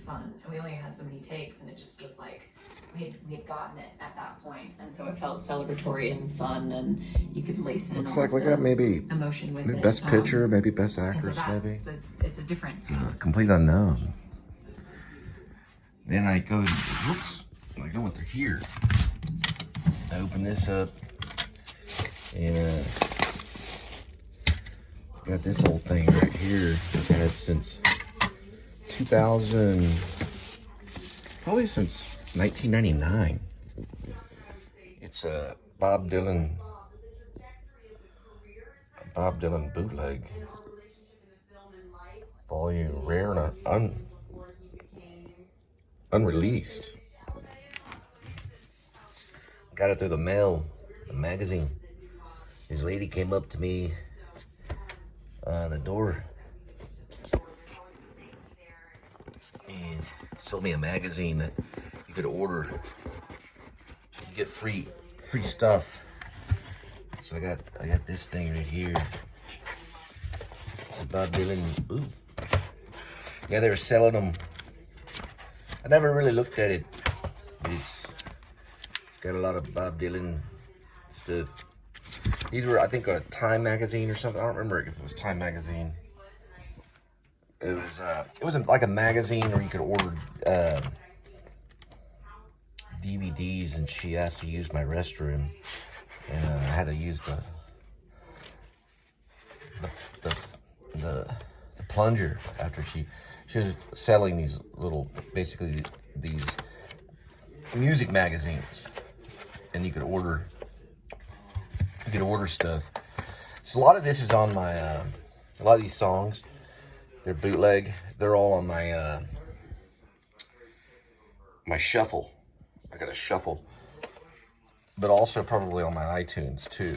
fun. And we only had so many takes, and it just was like, we had gotten it at that point, and so it felt celebratory and fun, and you could lace in Looks all like of we got the maybe emotion with it. best picture, maybe best And actress, so maybe. so it's a different. Complete unknown. Then I go, whoops, I go through here. I open this up, and got this old thing right here. I've had since 2000, probably since 1999. It's a Bob Dylan bootleg, volume, rare and unreleased. Got it through the mail, a magazine. This lady came up to me on the door and sold me a magazine that you could order. You get free stuff. So I got this thing right here. It's a Bob Dylan. Ooh. Yeah, they were selling them. I never really looked at it, but it's got a lot of Bob Dylan stuff. These were, I think, a Time magazine or something. I don't remember if it was Time magazine. It was like a magazine where you could order DVDs, and she asked to use my restroom, and I had to use the plunger after she was selling these little, basically these music magazines, and you could order stuff. So a lot of this is on my a lot of these songs, they're bootleg. They're all on my my shuffle. I got a shuffle, but also probably on my iTunes too.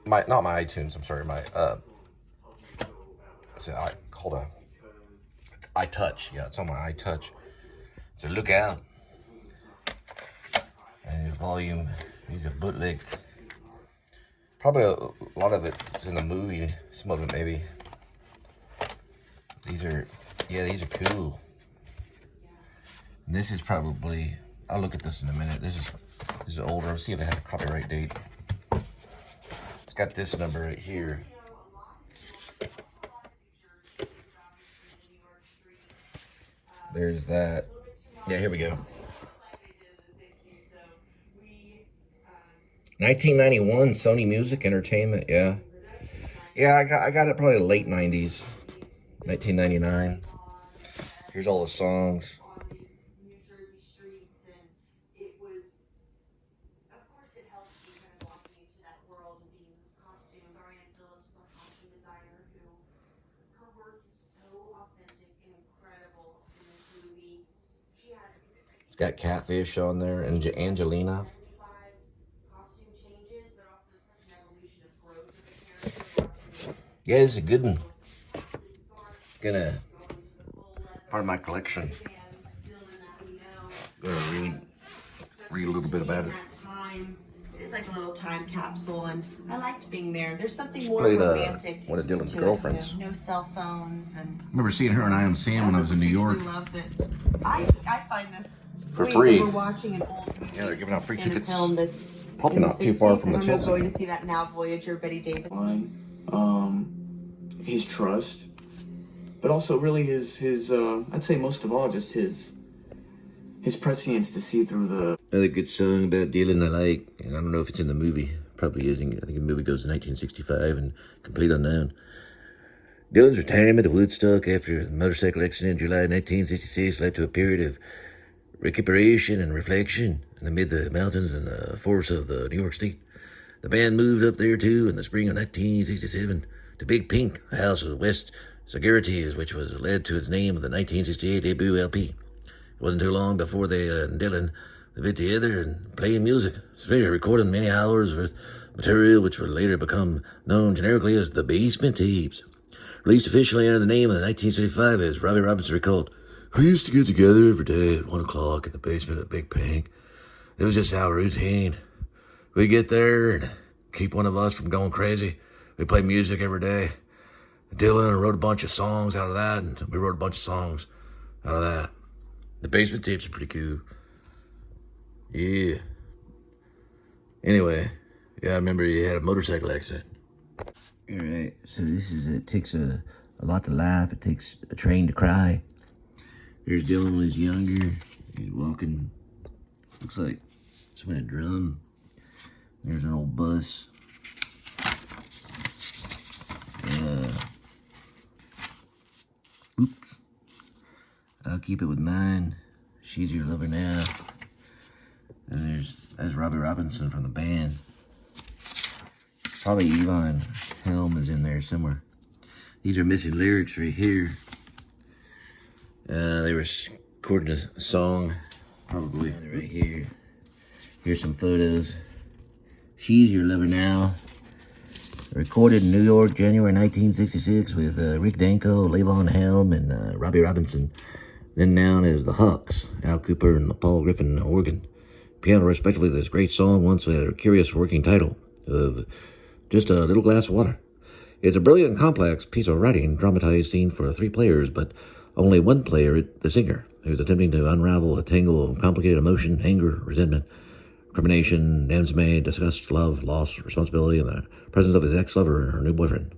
Not my iTunes. I'm sorry. My iTouch. Yeah, it's on my iTouch. So look out. And volume. These are bootleg. Probably a lot of it is in the movie. Some of it maybe. These are cool. And this is probably, I'll look at this in a minute. This is older. Let's see if it has a copyright date. It's got this number right here. There's that. Yeah, here we go. 1991 Sony Music Entertainment. Yeah, I got it probably late 90s, 1999. Here's all the songs. It's got Catfish on there, and Angelina. Yeah, it's a good one. Gonna part of my collection. Gonna read a little bit about it. It's like a little time capsule, and I liked being there. There's something more Played, romantic. one of Dylan's to it, girlfriends. you know, no cell phones, and I remember seeing her and I Am Sam when I was in New York. Love that. I find this For sweet free. when we're watching an old movie. Yeah, they're giving out free in tickets. A film that's Probably in not too far 60s. from the I remember Chelsea. going to see that Now Voyager, Betty Davis. His trust, but also really his I'd say most of all just his prescience to see through the. Another good song about Dylan I like, and I don't know if it's in the movie. Probably isn't. I think the movie goes to 1965 and Complete Unknown. Dylan's retirement to Woodstock after a motorcycle accident in July 1966 led to a period of recuperation and reflection amid the mountains and the forests of the New York State. The band moved up there too in the spring of 1967 to Big Pink, a house of West Securities, which was led to its name of the 1968 debut LP. It wasn't too long before they and Dylan bit together and playing music, especially recording many hours with material which would later become known generically as the Basement Tapes. Released officially under the name of the 1975, as Robbie Robinson recalled, "We used to get together every day at 1 o'clock in the basement of Big Pink. It was just our routine. We'd get there and keep one of us from going crazy. We play music every day. Dylan wrote a bunch of songs out of that, and we wrote a bunch of songs out of that. The basement tapes are pretty cool. Yeah. Anyway, yeah, I remember he had a motorcycle accident. All right, so it takes a lot to laugh. It takes a train to cry. There's Dylan when he's younger. He's walking. Looks like somebody a drum. There's an old bus. Oops. I'll keep it with mine. She's your lover now. And there's Robbie Robinson from the band. Probably Yvonne Helm is in there somewhere. These are missing lyrics right here. They were recording a song, probably right here. Here's some photos. She's Your Lover Now. Recorded in New York, January 1966 with Rick Danko, Levon Helm, and Robbie Robinson. Then known as the Hawks, Al Cooper and Paul Griffin organ. Piano respectively. This great song once had a curious working title of Just a Little Glass of Water. It's a brilliant and complex piece of writing, dramatized scene for 3 players, but only one player, the singer, who's attempting to unravel a tangle of complicated emotion, anger, resentment, recrimination, dismay, disgust, love, loss, responsibility, and the presence of his ex-lover and her new boyfriend.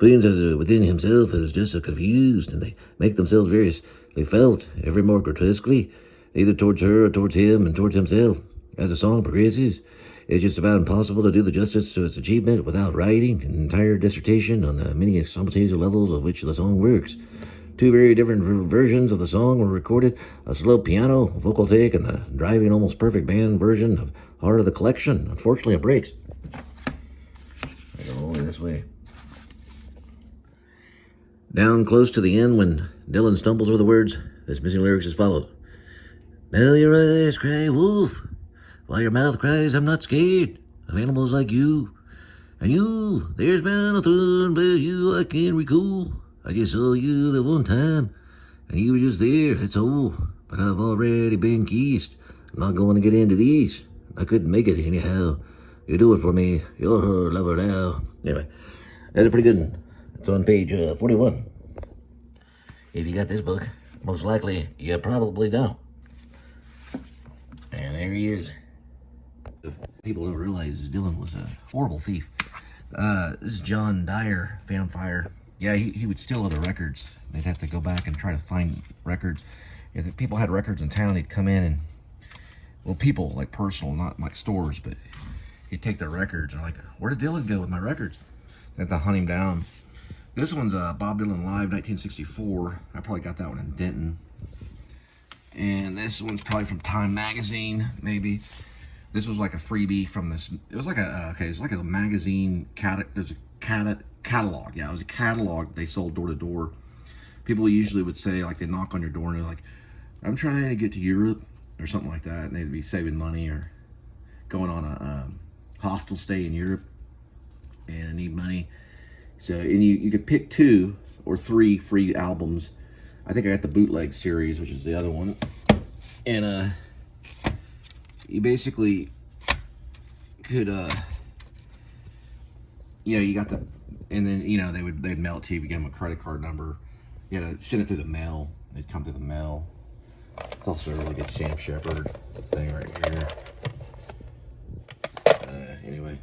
Feelings within himself is just confused, and they make themselves variously felt, ever more grotesquely, either towards her or towards him and towards himself. As the song progresses, it's just about impossible to do the justice to its achievement without writing an entire dissertation on the many simultaneous levels of which the song works. 2 very different versions of the song were recorded, a slow piano vocal take and the driving, almost perfect band version of Heart of the Collection. Unfortunately, it breaks. I go all the way this way. Down close to the end, when Dylan stumbles over the words, this missing lyrics is followed. Now your eyes cry wolf, while your mouth cries I'm not scared of animals like you. And you, there's been a thorn by you I can't recall. I just saw you the one time, and you were just there, that's all. But I've already been kissed. I'm not going to get into these. I couldn't make it anyhow. You do it for me. You're her lover now. Anyway, that's a pretty good one. It's on page 41. If you got this book, most likely you probably don't. And there he is. People don't realize Dylan was a horrible thief. This is John Dyer, Phantom Fire. Yeah, he would steal other records. They'd have to go back and try to find records. If people had records in town, he'd come in and, well, people, like personal, not like stores, but he'd take their records and like, where did Dylan go with my records? They had to hunt him down. This one's Bob Dylan Live, 1964. I probably got that one in Denton. And this one's probably from Time Magazine, maybe. This was like a freebie from this. It was like it's like a magazine catalog. Yeah, it was a catalog they sold door to door. People usually would say, like, they knock on your door and they're like, I'm trying to get to Europe or something like that. And they'd be saving money or going on a hostel stay in Europe and I need money. So, and you could pick 2 or 3 free albums. I think I got the bootleg series, which is the other one. And you basically could you got the, and then they'd mail it to you if you gave them a credit card number. You had to send it through the mail. They'd come through the mail. It's also a really good Sam Shepard thing right here. Anyway.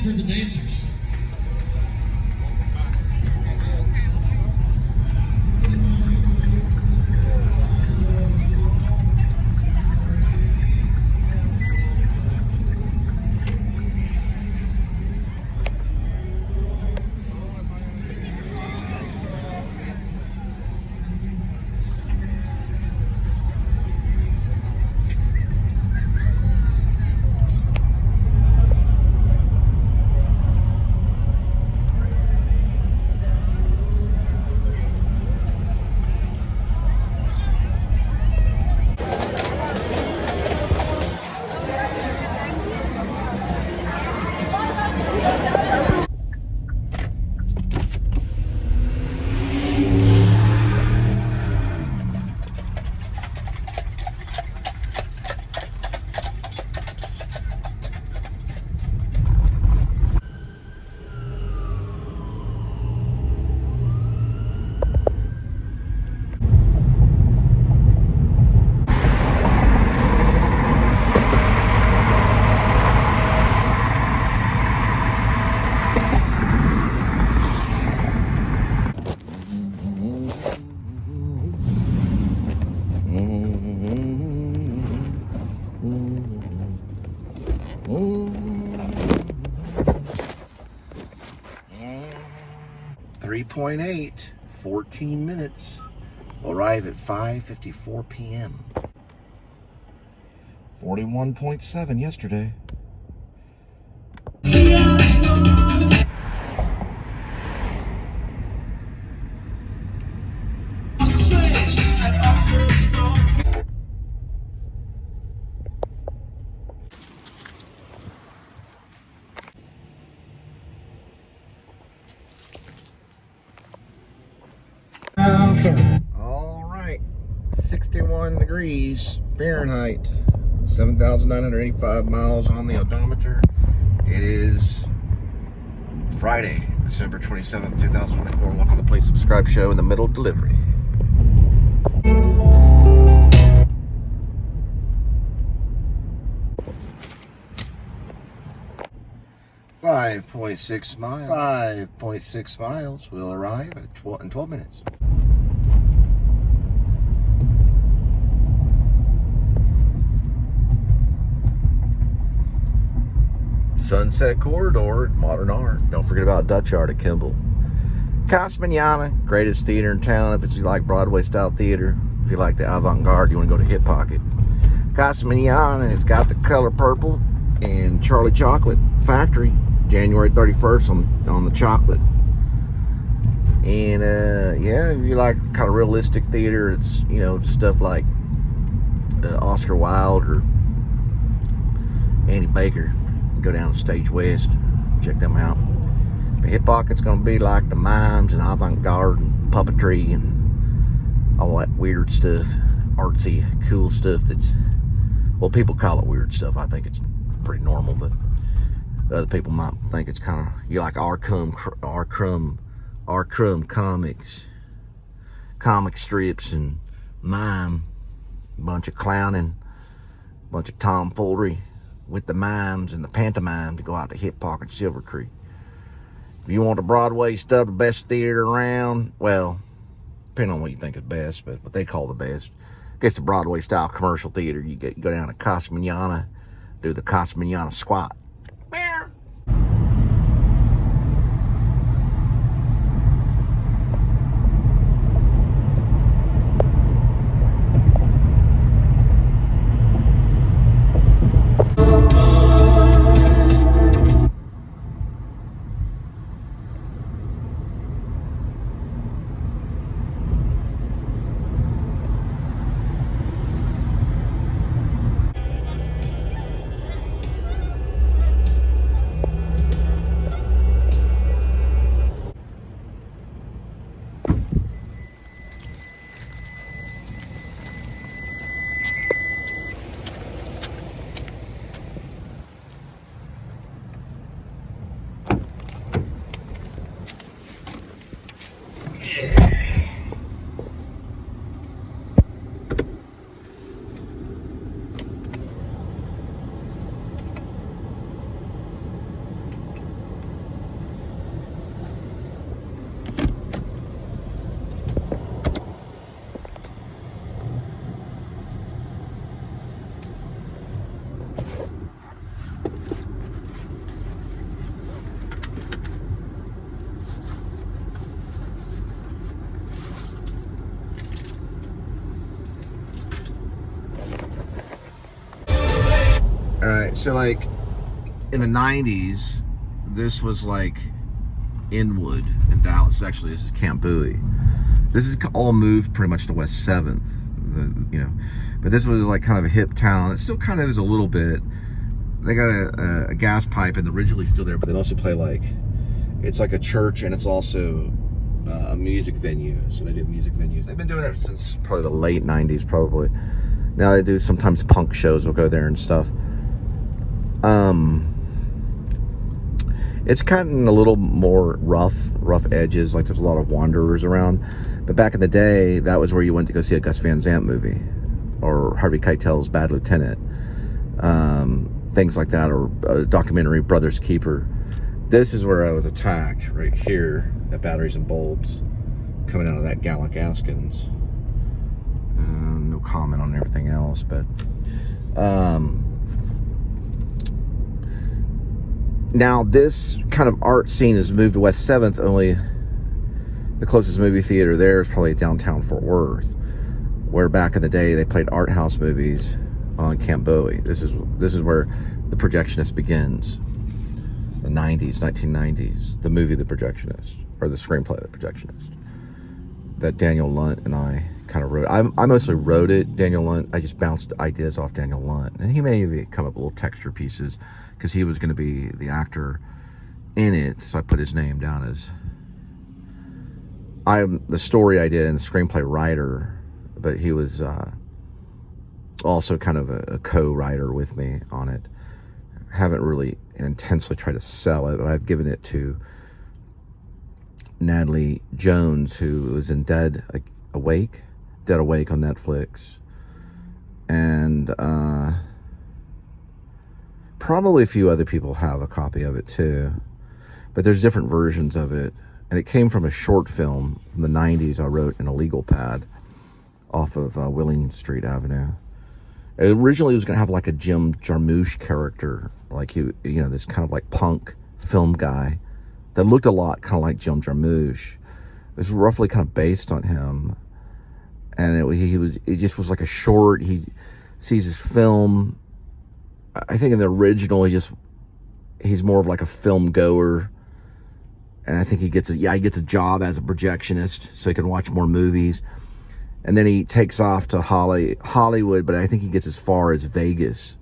for the dancers. .8, 14 minutes. We'll arrive at 5:54 p.m. 41.7 yesterday. All right, 61 degrees Fahrenheit, 7,985 miles on the odometer. It is Friday, December 27th, 2024. Welcome to the Play Subscribe Show in the middle of delivery. .6 miles. 5.6 miles. We'll arrive at in 12 minutes. Sunset Corridor at Modern Art. Don't forget about Dutch Art at Kimball. Casa Manana, greatest theater in town if you like Broadway style theater. If you like the avant-garde, you want to go to Hip Pocket. Casa Manana has got the color purple and Charlie Chocolate Factory, January 31st on the chocolate. And yeah, if you like kind of realistic theater, it's, you know, stuff like Oscar Wilde or Annie Baker. Go down to Stage West, check them out. The Hip Pocket's gonna be like the mimes and avant-garde and puppetry and all that weird stuff, artsy, cool stuff that's, well, people call it weird stuff. I think it's pretty normal, but other people might think it's kind of, you like our crumb comics, comic strips and mime, bunch of clowning, bunch of tomfoolery with the mimes and the pantomime to go out to Hip Pocket, Silver Creek. If you want the Broadway stuff, the best theater around, well, depending on what you think is best, but what they call the best, I guess the Broadway style commercial theater, you go down to Casa Manana, do the Casa Manana squat. All right, so like in the 90s, this was like Inwood in Dallas. Actually, this is Camp Bowie. This is all moved pretty much to West 7th, but this was like kind of a hip town. It still kind of is a little bit. They got a gas pipe and the originally still there, but they mostly play like, it's like a church and it's also a music venue. So they do music venues. They've been doing it since probably the late 90s, probably. Now they do sometimes punk shows. We'll go there and stuff. It's gotten a little more rough edges. Like there's a lot of wanderers around. But back in the day, that was where you went to go see a Gus Van Sant movie, or Harvey Keitel's Bad Lieutenant, things like that, or a documentary, Brother's Keeper. This is where I was attacked, right here at Batteries and Bulbs, coming out of that Gallic Askins. No comment on everything else, but now this kind of art scene has moved to West 7th. Only the closest movie theater there is probably downtown Fort Worth, where back in the day they played art house movies on Camp Bowie. This is where The Projectionist begins. The 1990s, the movie The Projectionist, or the screenplay The Projectionist, that Daniel Lunt and I kind of wrote. I mostly wrote it. Daniel Lunt, I just bounced ideas off Daniel Lunt, and he maybe come up with little texture pieces because he was going to be the actor in it. So I put his name down as I'm the story idea and the screenplay writer, but he was also kind of a co-writer with me on it. Haven't really intensely tried to sell it, but I've given it to Natalie Jones, who was in Dead Awake on Netflix, and probably a few other people have a copy of it too, but there's different versions of it, and it came from a short film from the 90s I wrote in a legal pad off of Willing Street Avenue. It originally was going to have like a Jim Jarmusch character, like this kind of like punk film guy that looked a lot kind of like Jim Jarmusch. It was roughly kind of based on him, and it just was like a short. He sees his film. I think in the original he's more of like a film goer, and I think he gets a job as a projectionist so he can watch more movies. And then he takes off to Hollywood, but I think he gets as far as Vegas.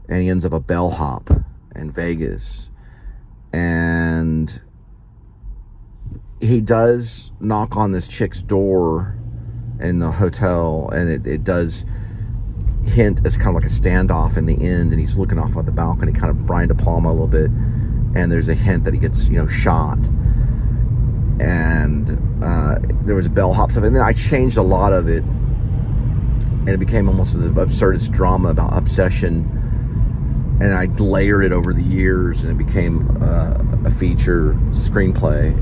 And he ends up a bellhop in Vegas. And he does knock on this chick's door in the hotel, and it does hint as kind of like a standoff in the end, and he's looking off on the balcony, kind of Brian De Palma a little bit, and there's a hint that he gets, shot. And there was bellhop stuff, and then I changed a lot of it, and it became almost an absurdist drama about obsession, and I layered it over the years, and it became a feature screenplay,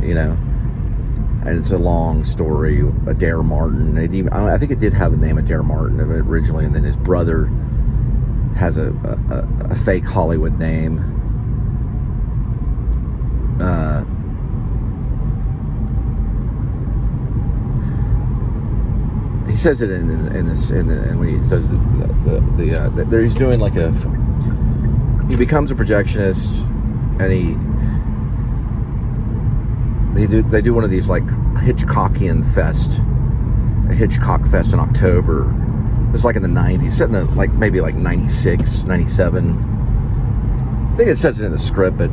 and it's a long story. Adair Martin, I think it did have the name Adair Martin originally, and then his brother has a fake Hollywood name. He says it in when he says he's doing like he becomes a projectionist, and they do one of these like Hitchcockian a Hitchcock fest in October. It's like in the 90s, set in the maybe 96, 97. I think it says it in the script, but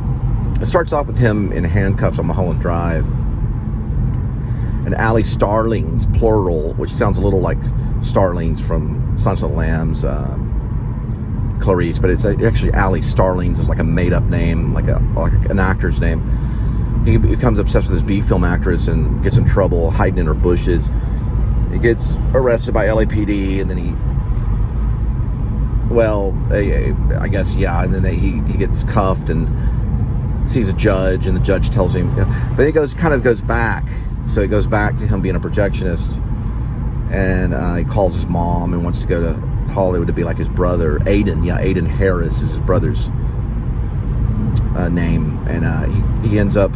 it starts off with him in handcuffs on Mulholland Drive. And Allie Starlings, plural, which sounds a little like Starlings from Silence of the Lambs, Clarice, but it's actually Allie Starlings is like a made-up name, like an actor's name. He becomes obsessed with this B-film actress and gets in trouble hiding in her bushes. He gets arrested by LAPD, and then I guess, yeah, and then he gets cuffed and sees a judge, and the judge tells him, but it goes back. So it goes back to him being a projectionist, and he calls his mom and wants to go to Hollywood to be like his brother, Aiden. Yeah, Aiden Harris is his brother's name, and he ends up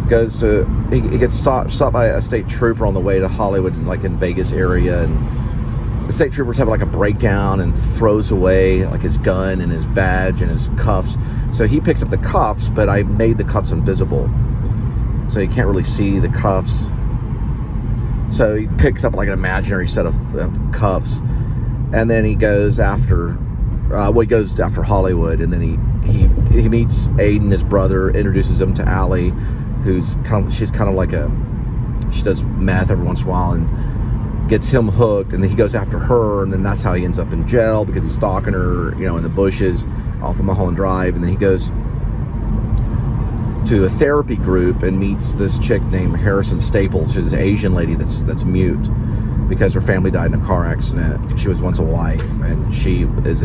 he gets stopped by a state trooper on the way to Hollywood, in Vegas area, and the state trooper's having like a breakdown and throws away like his gun and his badge and his cuffs. So he picks up the cuffs, but I made the cuffs invisible, so you can't really see the cuffs. So he picks up like an imaginary set of cuffs, and then he goes after he goes after Hollywood, and then he meets Aiden, his brother, introduces him to Allie, she's kind of like she does meth every once in a while, and gets him hooked, and then he goes after her, and then that's how he ends up in jail, because he's stalking her, in the bushes off of Mulholland Drive. And then he goes to a therapy group and meets this chick named Harrison Staples, who's an Asian lady that's mute because her family died in a car accident. She was once a wife, and she is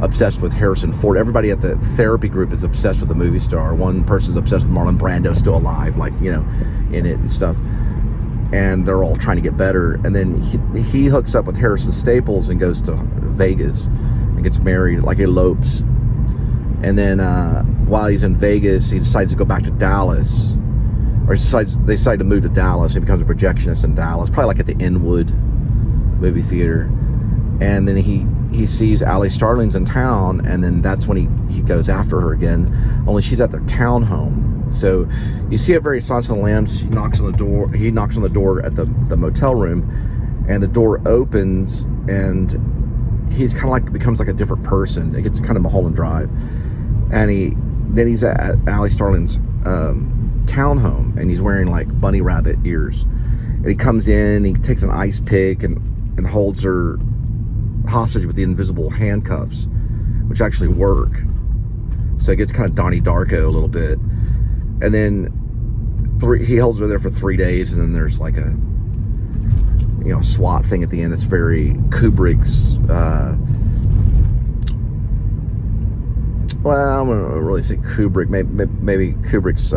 obsessed with Harrison Ford. Everybody at the therapy group is obsessed with the movie star. One person's obsessed with Marlon Brando, still alive, in it and stuff. And they're all trying to get better. And then he hooks up with Harrison Staples and goes to Vegas and gets married, like elopes. And then while he's in Vegas, he decides to go back to Dallas. Or they decide to move to Dallas. He becomes a projectionist in Dallas, probably like at the Inwood movie theater. And then he sees Allie Starling's in town, and then that's when he goes after her again. Only she's at their townhome. So you see it very Silence of the Lambs. He knocks on the door at the motel room, and the door opens, and he's kind of like becomes like a different person. It gets kind of Mulholland Drive, and he's at Allie Starling's townhome, and he's wearing like bunny rabbit ears. And he comes in, he takes an ice pick and holds her hostage with the invisible handcuffs, which actually work. So it gets kind of Donnie Darko a little bit. And then he holds her there for 3 days, and then there's like a SWAT thing at the end that's very Kubrick's well, I'm gonna really say Kubrick, maybe Kubrick's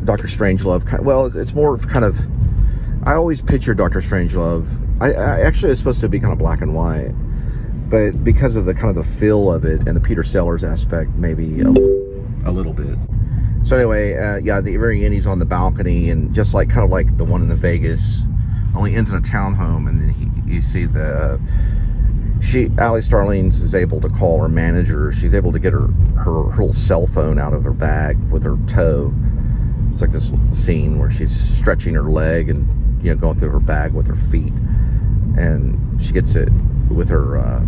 Dr. Strangelove. Well, it's more of kind of, I always picture Dr. Strangelove. I actually it's supposed to be kind of black and white, but because of the kind of the feel of it and the Peter Sellers aspect, maybe a little bit. So anyway, at the very end, he's on the balcony, and just like kind of like the one in the Vegas, only ends in a townhome, and then you see Allie Starlings is able to call her manager. She's able to get her little cell phone out of her bag with her toe. It's like this scene where she's stretching her leg and going through her bag with her feet, and she gets it with her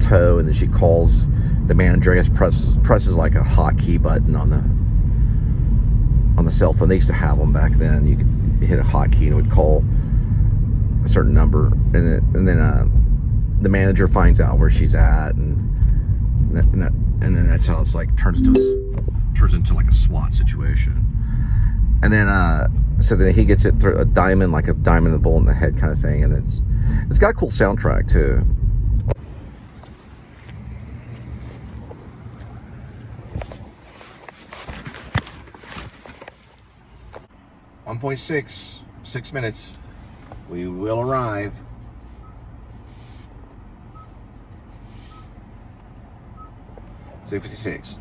toe, and then she calls the manager. I guess presses like a hotkey button on the cell phone. They used to have them back then. You could hit a hotkey and it would call a certain number, and then the manager finds out where she's at, and then that's how it's like turns into like a SWAT situation. And then so then he gets it through a diamond, like a diamond in the bullet in the head kind of thing, and it's got a cool soundtrack too. .6 minutes. We will arrive. Say 56.